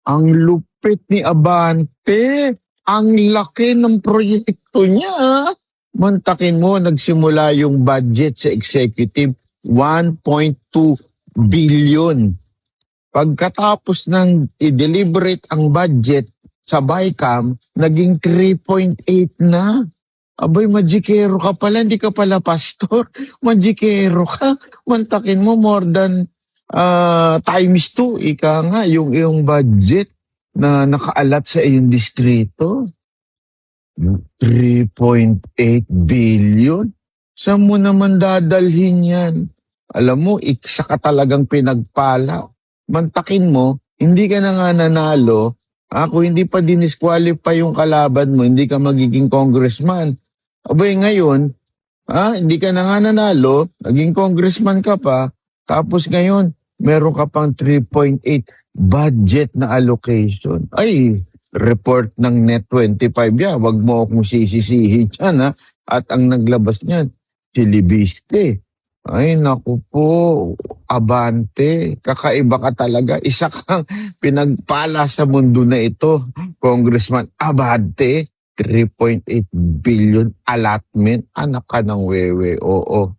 Ang lupit ni Abante. Ang laki ng proyekto niya. Mantakin mo, nagsimula yung budget sa executive, 1.2 billion. Pagkatapos ng i-deliberate ang budget sa BICAM, naging 3.8 na. Abay, magikero ka pala, hindi ka pala pastor. Magikero ka. Mantakin mo more than times 2. Ika nga, yung iyong budget na nakaalat sa iyong distrito. 3.8 billion? Saan mo naman dadalhin yan? Alam mo, isa ka talagang pinagpala. Mantakin mo, hindi ka na nga nanalo. Kung hindi pa dinisqualify yung kalaban mo, hindi ka magiging congressman. Abay ngayon, hindi ka na nga nanalo, naging congressman ka pa, tapos ngayon, meron ka pang 3.8 budget na allocation. Ay, report ng Net25 yan. Wag mo akong sisisihin dyan, ha? At ang naglabas niyan, si Libiste. Ay, naku po, Abante, kakaiba ka talaga. Isa kang pinagpala sa mundo na ito, Congressman Abante. 3.8 billion allotment. Anak ka ng wewe, oo.